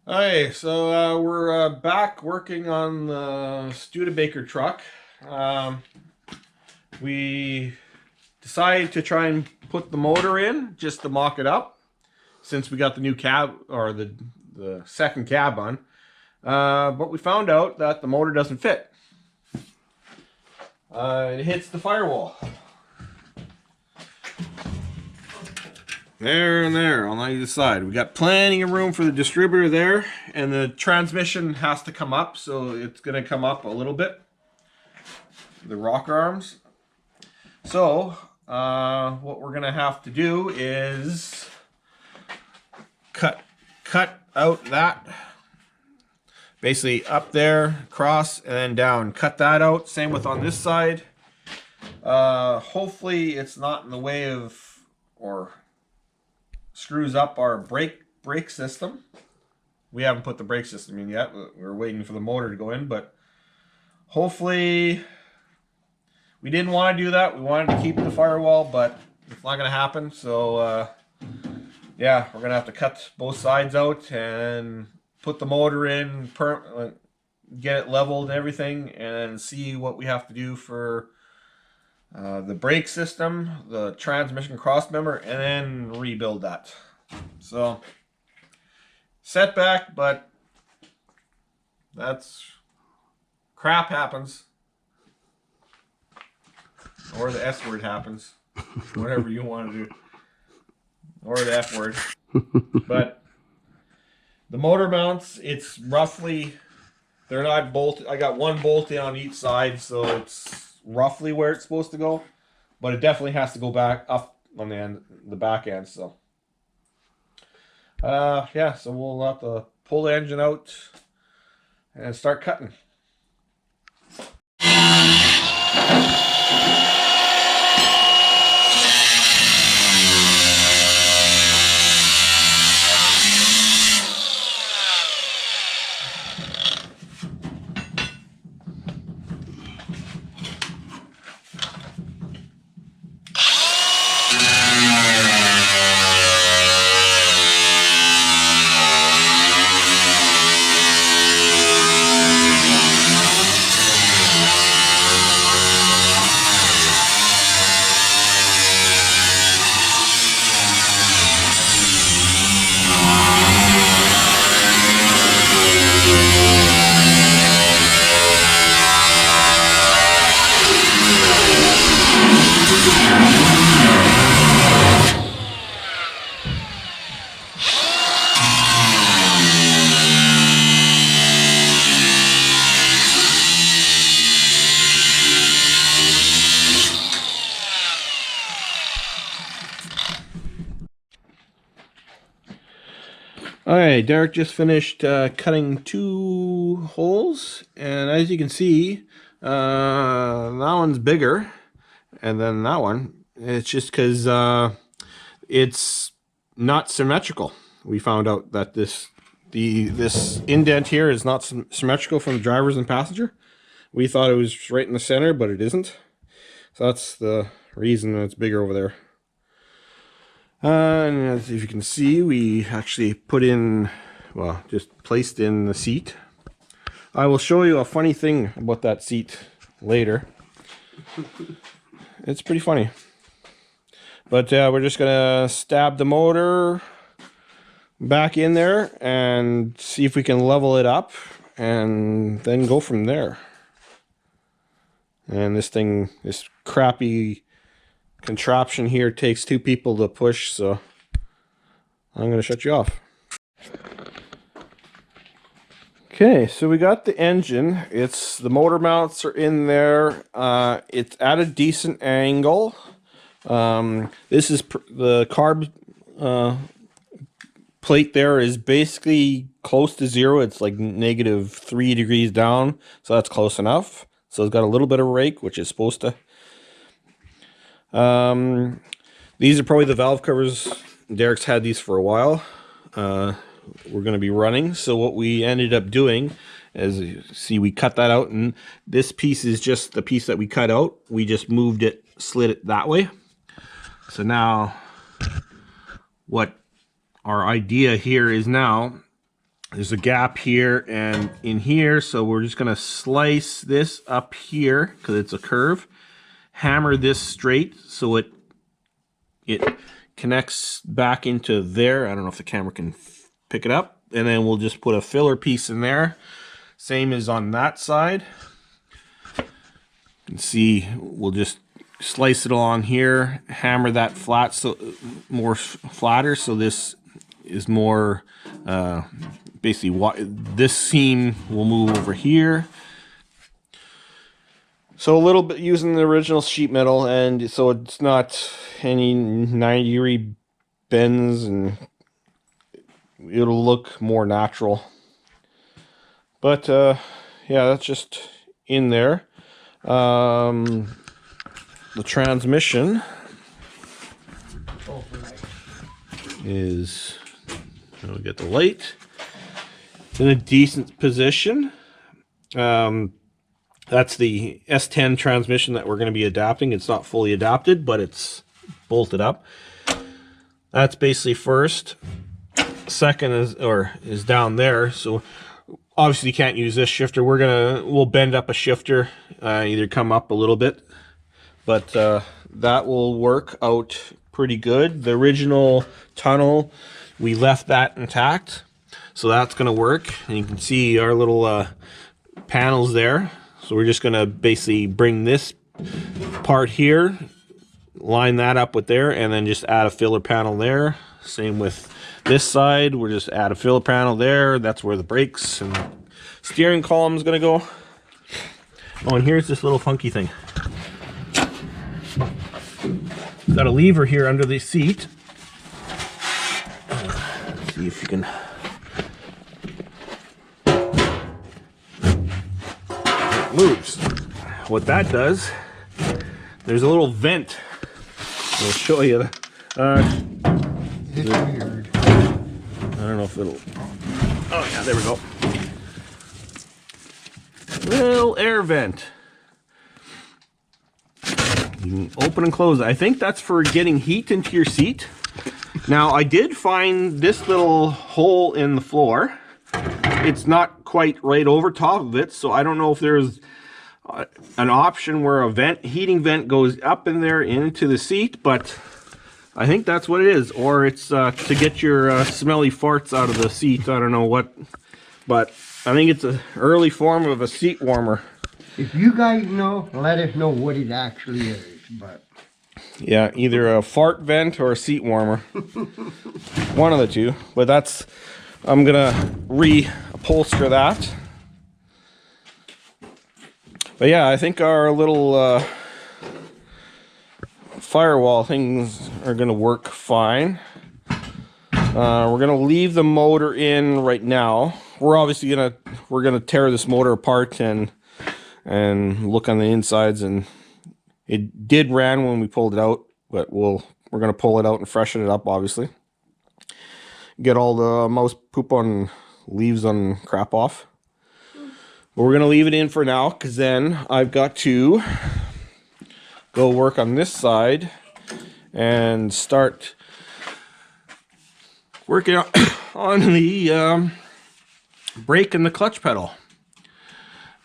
Hi, so we're back working on the Studebaker truck. Um, we decided to try and put the motor in just to mock it up since we got the new cab or the second cab on. But we found out that the motor doesn't fit. It hits the firewall. There and there on either side. We got plenty of room for the distributor there, and the transmission has to come up, so it's going to come up a little bit. The rocker arms. So, what we're going to have to do is cut out that. Basically up there, across, and then down. Cut that out. Same with on this side. Hopefully it's not in the way of or screws up our brake system. We haven't put the brake system in yet. We're waiting for the motor to go in, but hopefully we didn't want to do that. We wanted to keep the firewall, but it's not going to happen. So yeah, we're going to have to cut both sides out and put the motor in, get it leveled and everything, and see what we have to do for the brake system, the transmission cross member, and then rebuild that. So, setback, but that's crap happens. Or the S word happens. Whatever you want to do. Or the F word. But the motor mounts, it's roughly, they're not bolted. I got one bolt on each side, so it's roughly where it's supposed to go, but it definitely has to go back up on the back end. So yeah, so we'll have to pull the engine out and start cutting. All right, Derek just finished cutting 2 holes, and as you can see, that one's bigger, and then that one. It's just because it's not symmetrical. We found out that this indent here is not symmetrical from the driver's and passenger. We thought it was right in the center, but it isn't. So that's the reason it's bigger over there. And as you can see, we actually put in, well, just placed in the seat. I will show you a funny thing about that seat later. It's pretty funny. But we're just gonna stab the motor back in there and see if we can level it up and then go from there. And this crappy contraption here takes 2 people to push, so I'm going to shut you off. Okay, so we got the engine. The motor mounts are in there. It's at a decent angle. This is the carb plate there is basically close to 0. It's like -3 degrees down, so that's close enough. So it's got a little bit of rake, which is supposed to. These are probably the valve covers. Derek's had these for a while. We're going to be running. So what we ended up doing is, you see, we cut that out, and this piece is just the piece that we cut out. We just moved it, slid it that way. So now what our idea here is now there's a gap here and in here, so we're just gonna slice this up here because it's a curve. Hammer this straight so it connects back into there. I don't know if the camera can pick it up. And then we'll just put a filler piece in there. Same as on that side. You can see we'll just slice it along here, hammer that flat, so more flatter, so this is more basically this seam will move over here. So a little bit using the original sheet metal, and so it's not any 90-degree bends, and it'll look more natural. But yeah, that's just in there. The transmission is, we'll get the light. It's in a decent position. That's the S10 transmission that we're going to be adapting. It's not fully adapted, but it's bolted up. That's basically first. Second is down there. So obviously you can't use this shifter. We'll bend up a shifter, either come up a little bit, but that will work out pretty good. The original tunnel, we left that intact, so that's going to work. And you can see our little panels there. So we're just going to basically bring this part here, line that up with there, and then just add a filler panel there. Same with this side, we'll just add a filler panel there. That's where the brakes and steering column is going to go. Oh, and here's this little funky thing. Got a lever here under the seat. Let's see if you can. It moves. What that does, there's a little vent. I'll show you. It's weird. I don't know if it'll. Oh yeah, there we go. Little air vent. You can open and close it. I think that's for getting heat into your seat. Now I did find this little hole in the floor. It's not quite right over top of it, so I don't know if there's an option where a heating vent goes up in there into the seat, but I think that's what it is. Or it's to get your smelly farts out of the seat. I don't know what, but I think it's an early form of a seat warmer. If you guys know, let us know what it actually is. But yeah, either a fart vent or a seat warmer. One of the two. But that's, I'm gonna reupholster that. But yeah, I think our little firewall things are gonna work fine. We're gonna leave the motor in right now. We're obviously gonna tear this motor apart and look on the insides, and it did ran when we pulled it out, but we're gonna pull it out and freshen it up, obviously. Get all the mouse poop on leaves on crap off. But we're gonna leave it in for now, because then I've got to go work on this side and start working on the brake and the clutch pedal.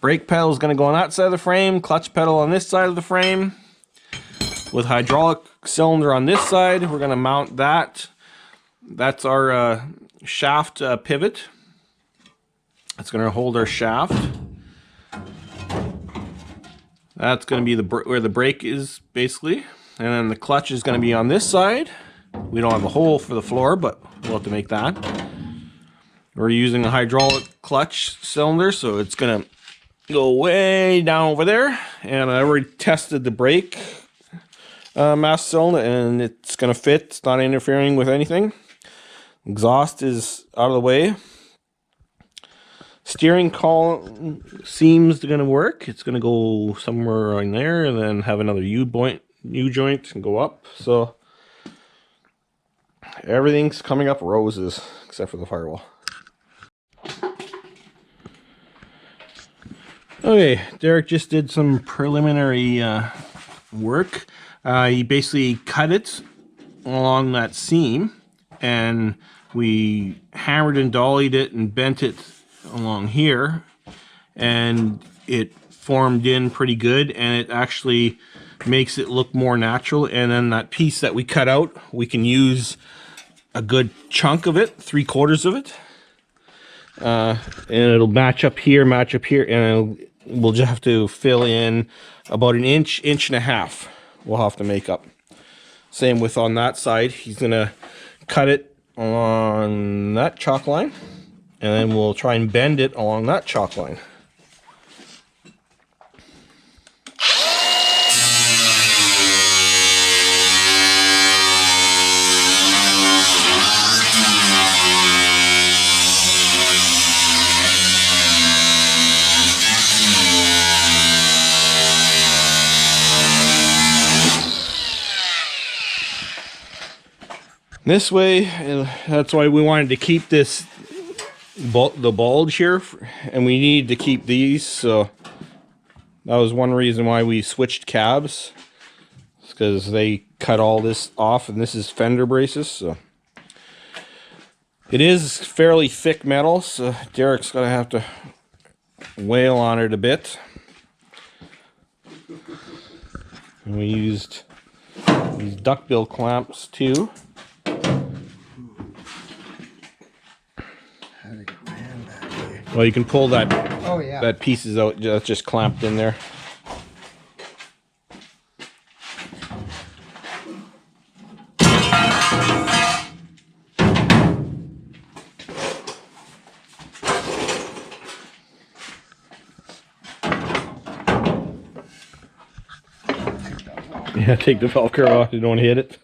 Brake pedal is going to go on that side of the frame, clutch pedal on this side of the frame, with hydraulic cylinder on this side. We're going to mount that. That's our shaft pivot. It's going to hold our shaft. That's going to be where the brake is, basically. And then the clutch is going to be on this side. We don't have a hole for the floor, but we'll have to make that. We're using a hydraulic clutch cylinder, so it's going to go way down over there. And I already tested the brake mass cylinder, and it's going to fit. It's not interfering with anything. Exhaust is out of the way. Steering column seems going to work. It's going to go somewhere in there and then have another U-joint and go up. So everything's coming up roses except for the firewall. Okay, Derek just did some preliminary work. He basically cut it along that seam and we hammered and dollied it and bent it along here, and it formed in pretty good, and it actually makes it look more natural. And then that piece that we cut out, we can use a good chunk of it, 3/4 of it, and it'll match up here, and we'll just have to fill in about an inch and a half. We'll have to make up. Same with on that side. He's gonna cut it on that chalk line, and then we'll try and bend it along that chalk line. This way, and that's why we wanted to keep this the bulge here, and we need to keep these, so that was one reason why we switched cabs, because they cut all this off, and this is fender braces. So it is fairly thick metal, so Derek's gonna have to wail on it a bit. And we used these duckbill clamps too. Well, you can pull that. Oh yeah. That piece is out. That's just clamped in there. Yeah, take the Velcro off. You don't want to hit it.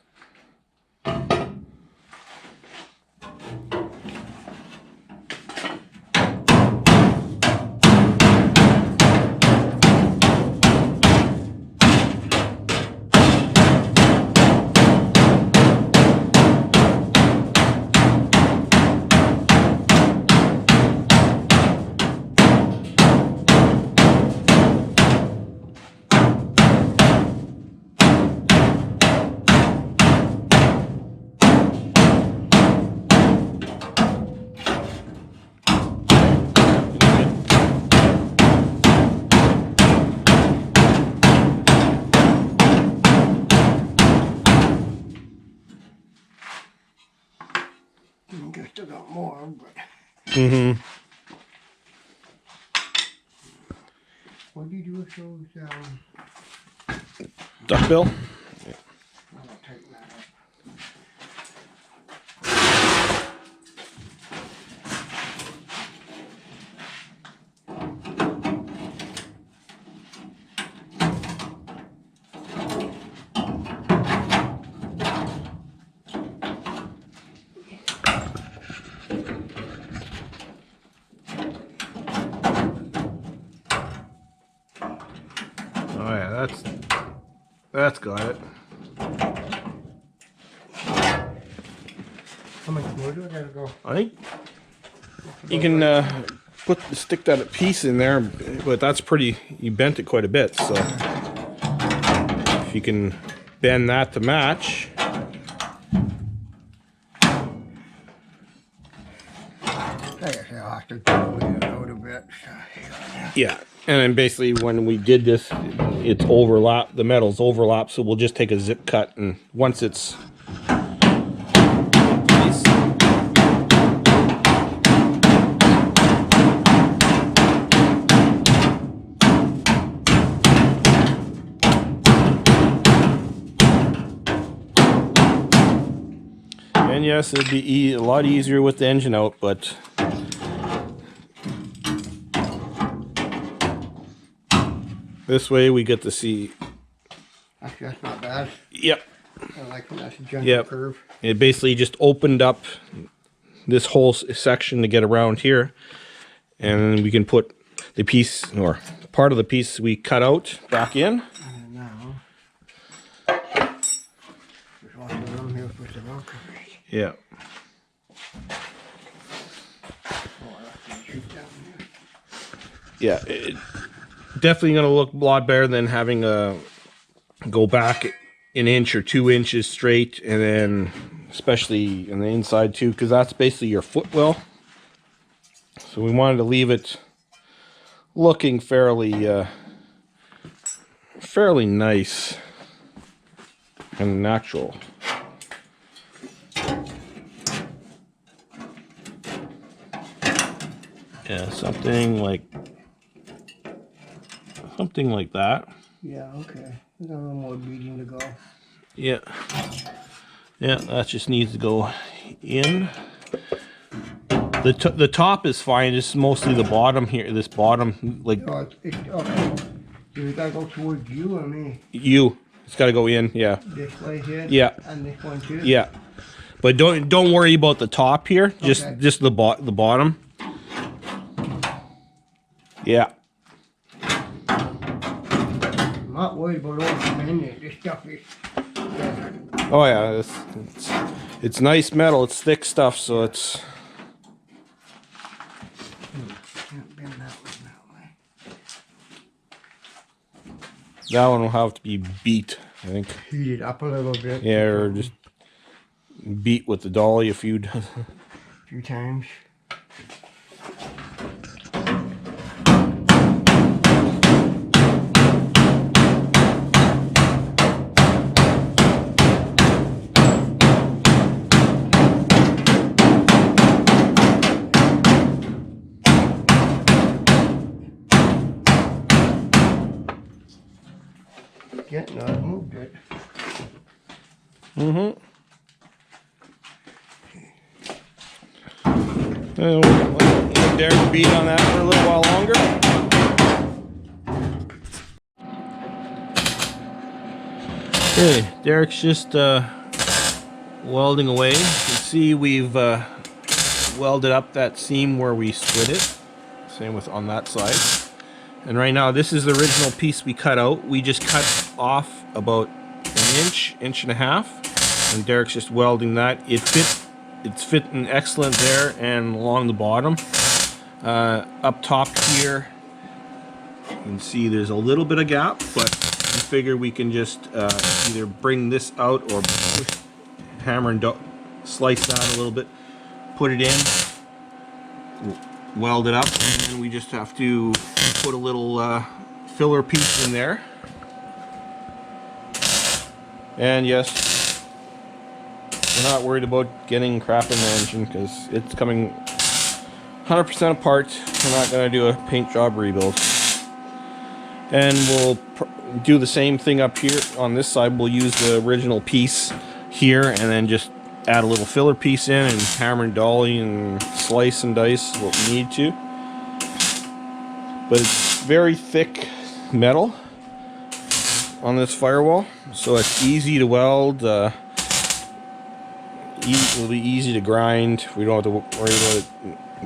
Still got more, but. What do you do with those? Duckbill. Yeah. I'll tighten that up. Oh yeah, that's got it. How much more do I gotta go? I think you can stick that piece in there, but that's pretty. You bent it quite a bit, so if you can bend that to match. I guess I'll have to do it out a bit. Yeah, and then basically when we did this, it's overlap. The metals overlap, so we'll just take a zip cut, and once it's and yes, it'd be a lot easier with the engine out, but this way we get to see. Actually, that's not bad. Yep. I like when that's a gentle Yep. curve. It basically just opened up this whole section to get around here, and we can put the piece or part of the piece we cut out back in. And now, there's lots of room here for the Velcro. Yeah. Oh, I have to shoot down here. Yeah. It definitely going to look a lot better than having a go back an inch or 2 inches straight and then especially on the inside too, because that's basically your footwell. So we wanted to leave it looking fairly fairly nice and natural. Yeah, something like that. Yeah, okay. There's a little more beating to go. Yeah. Yeah, that just needs to go in. The top is fine, just mostly the bottom here, this bottom, like Oh, it's okay. Do we gotta go towards you or me? it's got to go in, yeah. This way here? Yeah. And this one too? Yeah. But don't worry about the top here, just Okay. just the bottom. Yeah. I'm not worried about all the men. This stuff is... Oh yeah, it's nice metal, it's thick stuff, so it's Can't bend that one that way. that one will have to be beat, I think. Heat it up a little bit. Yeah, or just beat with the dolly a few few times. Getting I've moved it. Mm-hmm. We'll let Derek beat on that for a little while longer. Okay, Derek's just welding away. You can see we've welded up that seam where we split it. Same with on that side. And right now, this is the original piece we cut out. We just cut off about an inch and a half, and Derek's just welding that. It's fitting excellent there and along the bottom. Up top here, you can see there's a little bit of gap, but we figure we can just either bring this out or hammer and slice that a little bit, put it in, weld it up, and then we just have to put a little filler piece in there. And yes, we're not worried about getting crap in the engine because it's coming 100% apart. We're not going to do a paint job rebuild. And we'll do the same thing up here on this side. We'll use the original piece here and then just add a little filler piece in and hammer and dolly and slice and dice what we need to. But it's very thick metal on this firewall, so it's easy to weld. It'll be easy to grind. We don't have to worry about it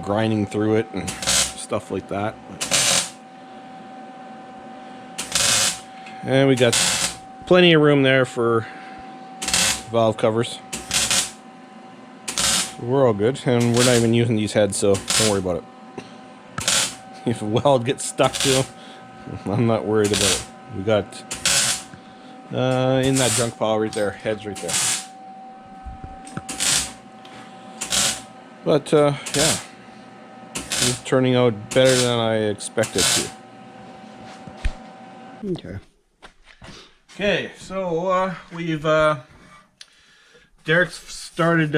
grinding through it and stuff like that. And we got plenty of room there for valve covers. We're all good, and we're not even using these heads, so don't worry about it. If a weld gets stuck to them, I'm not worried about it. We got in that junk pile right there, heads right there. But yeah, it's turning out better than I expected to. Okay. Okay, so we've Derek's started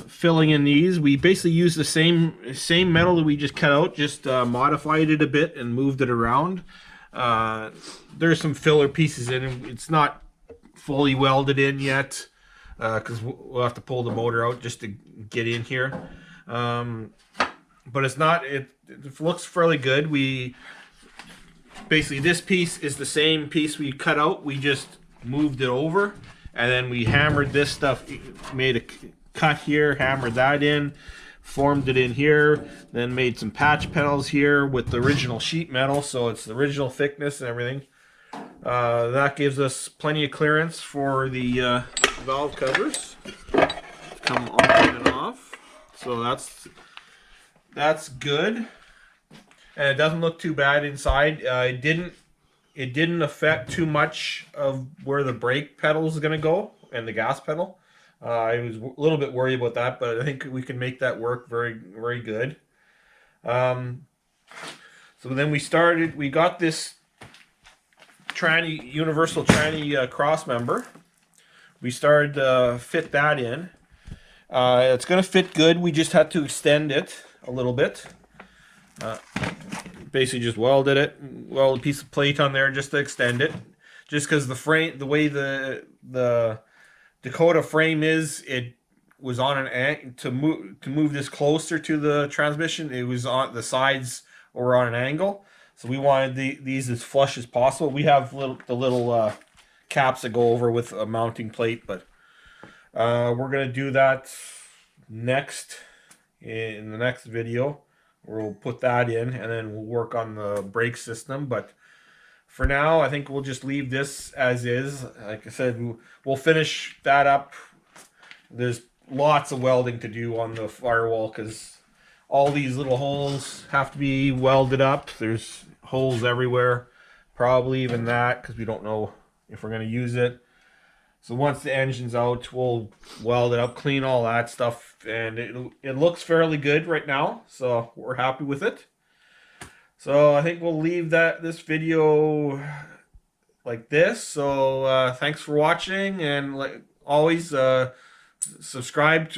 filling in these. We basically used the same metal that we just cut out, just modified it a bit and moved it around. There's some filler pieces in it. It's not fully welded in yet because we'll have to pull the motor out just to get in here. But it's not. It looks fairly good. We basically, this piece is the same piece we cut out. We just moved it over. And then we hammered this stuff, made a cut here, hammered that in, formed it in here, then made some patch panels here with the original sheet metal, so it's the original thickness and everything. That gives us plenty of clearance for the valve covers. Come on and off. So that's good. And it doesn't look too bad inside. It didn't affect too much of where the brake pedal is going to go and the gas pedal. I was a little bit worried about that, but I think we can make that work very, very good. So then we got this universal tranny cross member. We started to fit that in. It's going to fit good. We just had to extend it a little bit. Basically just welded a piece of plate on there just to extend it. Just because the way the Dakota frame is, it was on an angle to move this closer to the transmission. It was on the sides were on an angle, so we wanted these as flush as possible. We have the little caps that go over with a mounting plate, but we're gonna do that next in the next video. We'll put that in, and then we'll work on the brake system. But for now, I think we'll just leave this as is. Like I said, we'll finish that up. There's lots of welding to do on the firewall because all these little holes have to be welded up. There's holes everywhere, probably even that, because we don't know if we're going to use it. So once the engine's out, we'll weld it up, clean all that stuff, and it looks fairly good right now, so we're happy with it. So I think we'll leave this video like this. So thanks for watching, and like always, subscribe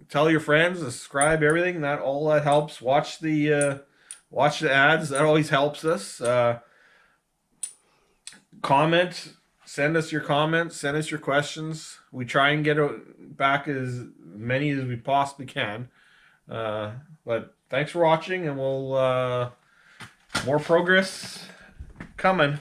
tell your friends, subscribe, everything. All that helps. Watch the ads. That always helps us. Comment. Send us your comments. Send us your questions. We try and get back as many as we possibly can. But thanks for watching, and we'll more progress coming.